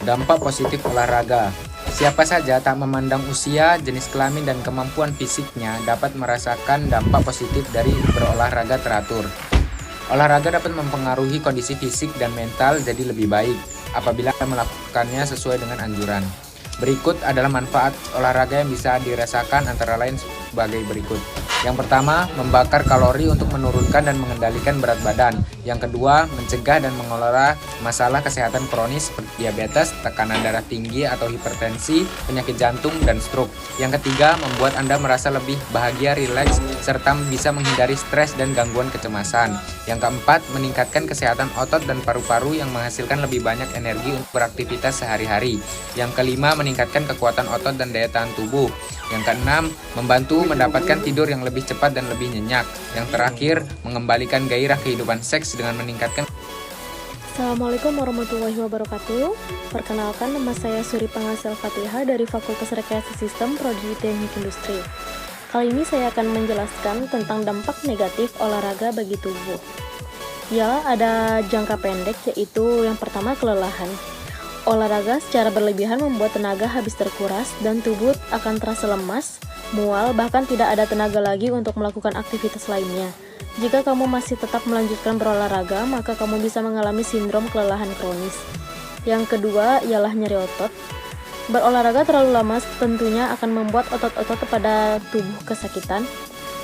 Dampak positif olahraga. Siapa saja tak memandang usia, jenis kelamin, dan kemampuan fisiknya dapat merasakan dampak positif dari berolahraga teratur. Olahraga dapat mempengaruhi kondisi fisik dan mental jadi lebih baik apabila melakukannya sesuai dengan anjuran. Berikut adalah manfaat olahraga yang bisa dirasakan antara lain sebagai berikut. Yang pertama, membakar kalori untuk menurunkan dan mengendalikan berat badan. Yang kedua, mencegah dan mengelola masalah kesehatan kronis seperti diabetes, tekanan darah tinggi atau hipertensi, penyakit jantung, dan stroke. Yang ketiga, membuat Anda merasa lebih bahagia, rileks, serta bisa menghindari stres dan gangguan kecemasan. Yang keempat, meningkatkan kesehatan otot dan paru-paru yang menghasilkan lebih banyak energi untuk beraktivitas sehari-hari. Yang kelima, meningkatkan kekuatan otot dan daya tahan tubuh. Yang keenam, membantu mendapatkan tidur yang lebih cepat dan lebih nyenyak. Yang terakhir, mengembalikan gairah kehidupan seks dengan meningkatkan. Assalamualaikum warahmatullahi wabarakatuh. Perkenalkan, nama saya Suri Pangasil Fatihah dari Fakultas Rekayasa Sistem Prodi Teknik Industri. Kali ini saya akan menjelaskan tentang dampak negatif olahraga bagi tubuh. Ya, ada jangka pendek, yaitu yang pertama kelelahan. Olahraga secara berlebihan membuat tenaga habis terkuras dan tubuh akan terasa lemas, mual, bahkan tidak ada tenaga lagi untuk melakukan aktivitas lainnya. Jika kamu masih tetap melanjutkan berolahraga, maka kamu bisa mengalami sindrom kelelahan kronis. Yang kedua ialah nyeri otot. Berolahraga terlalu lama tentunya akan membuat otot-otot pada tubuh kesakitan.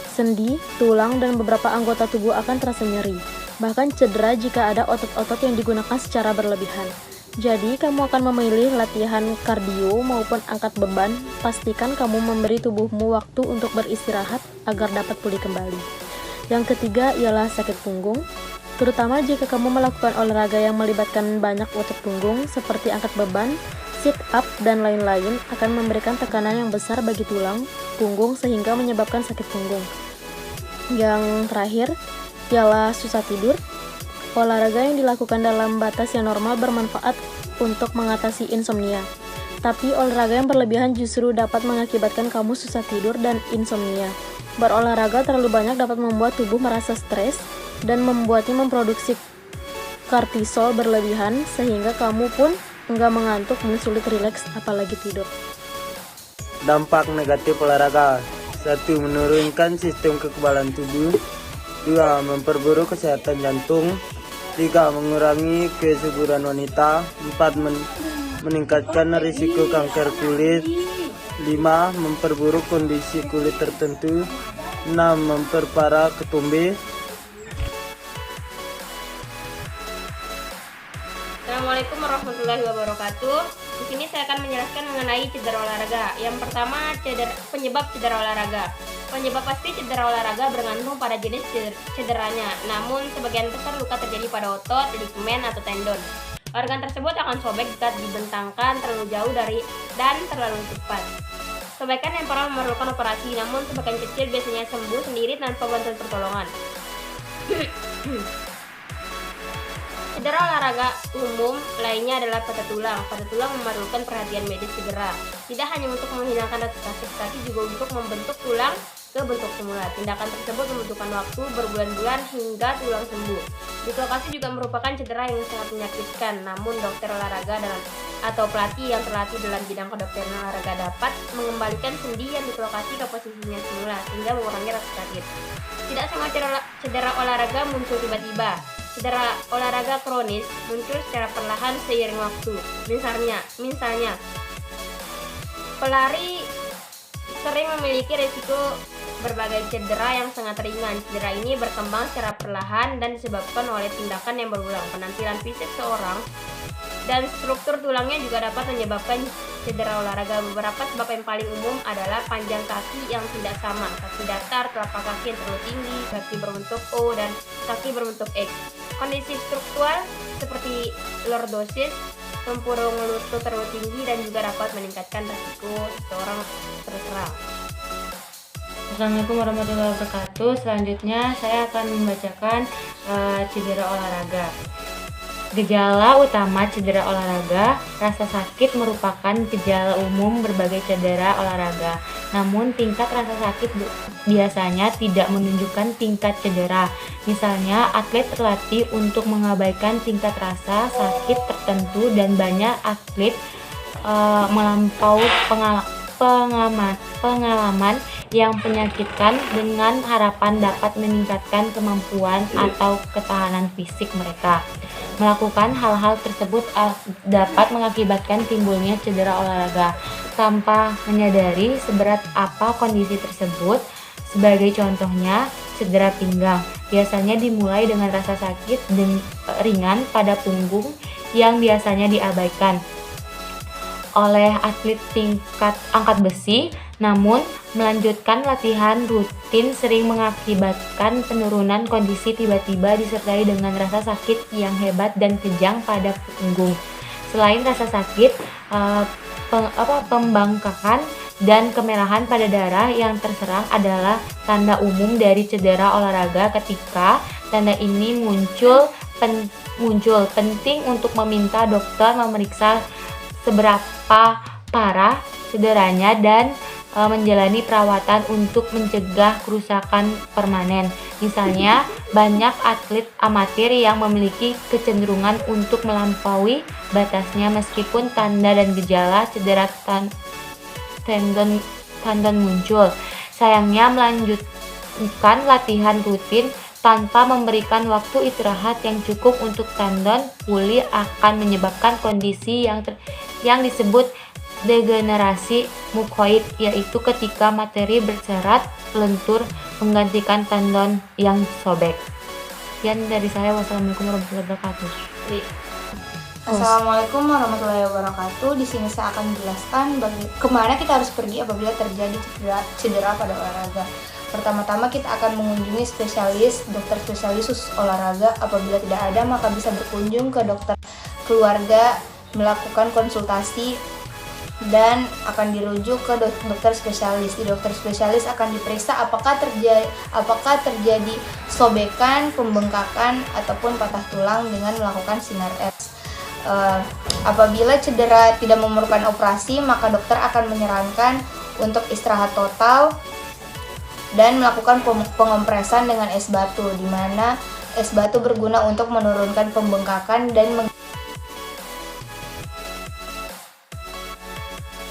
Sendi, tulang, dan beberapa anggota tubuh akan terasa nyeri. Bahkan cedera jika ada otot-otot yang digunakan secara berlebihan. Jadi, kamu akan memilih latihan kardio maupun angkat beban. Pastikan kamu memberi tubuhmu waktu untuk beristirahat agar dapat pulih kembali. Yang ketiga ialah sakit punggung. Terutama jika kamu melakukan olahraga yang melibatkan banyak otot punggung seperti angkat beban, sit up, dan lain-lain akan memberikan tekanan yang besar bagi tulang punggung sehingga menyebabkan sakit punggung. Yang terakhir ialah susah tidur. Olahraga yang dilakukan dalam batas yang normal bermanfaat untuk mengatasi insomnia. Tapi olahraga yang berlebihan justru dapat mengakibatkan kamu susah tidur dan insomnia. Berolahraga terlalu banyak dapat membuat tubuh merasa stres dan membuatnya memproduksi kortisol berlebihan sehingga kamu pun enggak mengantuk dan sulit rileks apalagi tidur. Dampak negatif olahraga. 1. Menurunkan sistem kekebalan tubuh. 2. Memperburuk kesehatan jantung. 3. Mengurangi kesuburan wanita. 4. Meningkatkan risiko kanker kulit. 5. Memperburuk kondisi kulit tertentu. 6. Memperparah ketumbe. Assalamualaikum warahmatullahi wabarakatuh. Di sini saya akan menjelaskan mengenai cedera olahraga. Yang pertama, penyebab cedera olahraga. Penyebab pasti cedera olahraga bergantung pada jenis cederanya. Namun, sebagian besar luka terjadi pada otot, ligamen, atau tendon. Organ tersebut akan sobek jika dibentangkan terlalu jauh dan terlalu cepat. Sobekan temporal memerlukan operasi, namun sebagian kecil biasanya sembuh sendiri tanpa bantuan pertolongan. Cedera olahraga umum lainnya adalah patah tulang. Patah tulang memerlukan perhatian medis segera. Tidak hanya untuk menghilangkan rasa sakit, tapi juga untuk membentuk tulang ke bentuk semula. Tindakan tersebut membutuhkan waktu berbulan-bulan hingga tulang sembuh. Dislokasi juga merupakan cedera yang sangat menyakitkan. Namun dokter olahraga atau pelatih yang terlatih dalam bidang kedokteran olahraga dapat mengembalikan sendi yang dislokasi ke posisinya semula sehingga mengurangi rasa sakit. Tidak semua cedera olahraga muncul tiba-tiba. Cedera olahraga kronis muncul secara perlahan seiring waktu. Misalnya, pelari sering memiliki risiko berbagai cedera yang sangat ringan. Cedera ini berkembang secara perlahan dan disebabkan oleh tindakan yang berulang. Penampilan fisik seorang dan struktur tulangnya juga dapat menyebabkan cedera olahraga. Beberapa sebab yang paling umum adalah panjang kaki yang tidak sama, kaki datar, telapak kaki yang terlalu tinggi, kaki berbentuk O, dan kaki berbentuk X. Kondisi struktural seperti lordosis, tempurung lutut terlalu tinggi, dan juga dapat meningkatkan risiko seseorang terserang. Assalamualaikum warahmatullahi wabarakatuh. Selanjutnya saya akan membacakan cedera olahraga. Gejala utama cedera olahraga. Rasa sakit merupakan gejala umum berbagai cedera olahraga. Namun tingkat rasa sakit biasanya tidak menunjukkan tingkat cedera. Misalnya, atlet terlatih untuk mengabaikan tingkat rasa sakit tertentu dan banyak atlet melampaui pengalaman yang menyakitkan dengan harapan dapat meningkatkan kemampuan atau ketahanan fisik mereka. Melakukan hal-hal tersebut dapat mengakibatkan timbulnya cedera olahraga tanpa menyadari seberat apa kondisi tersebut. Sebagai contohnya, cedera pinggang biasanya dimulai dengan rasa sakit ringan pada punggung yang biasanya diabaikan oleh atlet tingkat angkat besi, namun melanjutkan latihan rutin sering mengakibatkan penurunan kondisi tiba-tiba disertai dengan rasa sakit yang hebat dan kejang pada punggung. Selain rasa sakit, pembengkakan dan kemerahan pada darah yang terserang adalah tanda umum dari cedera olahraga. Ketika tanda ini muncul, penting untuk meminta dokter memeriksa seberapa parah cederanya dan menjalani perawatan untuk mencegah kerusakan permanen. Misalnya, banyak atlet amatir yang memiliki kecenderungan untuk melampaui batasnya meskipun tanda dan gejala cedera tendon muncul. Sayangnya, melanjutkan latihan rutin tanpa memberikan waktu istirahat yang cukup untuk tendon pulih akan menyebabkan kondisi yang disebut degenerasi mukoid, yaitu ketika materi berserat lentur menggantikan tendon yang sobek. Sekian dari saya. Wassalamualaikum warahmatullahi wabarakatuh. Assalamualaikum warahmatullahi wabarakatuh. Di sini saya akan menjelaskan kemana kita harus pergi apabila terjadi cedera pada olahraga. Pertama-tama kita akan mengunjungi dokter spesialis khusus olahraga. Apabila tidak ada, maka bisa berkunjung ke dokter keluarga, melakukan konsultasi, dan akan dirujuk ke dokter spesialis. Di dokter spesialis akan diperiksa apakah terjadi sobekan, pembengkakan, ataupun patah tulang dengan melakukan sinar X. Apabila cedera tidak memerlukan operasi, maka dokter akan menyarankan untuk istirahat total dan melakukan pengompresan dengan es batu, di mana es batu berguna untuk menurunkan pembengkakan dan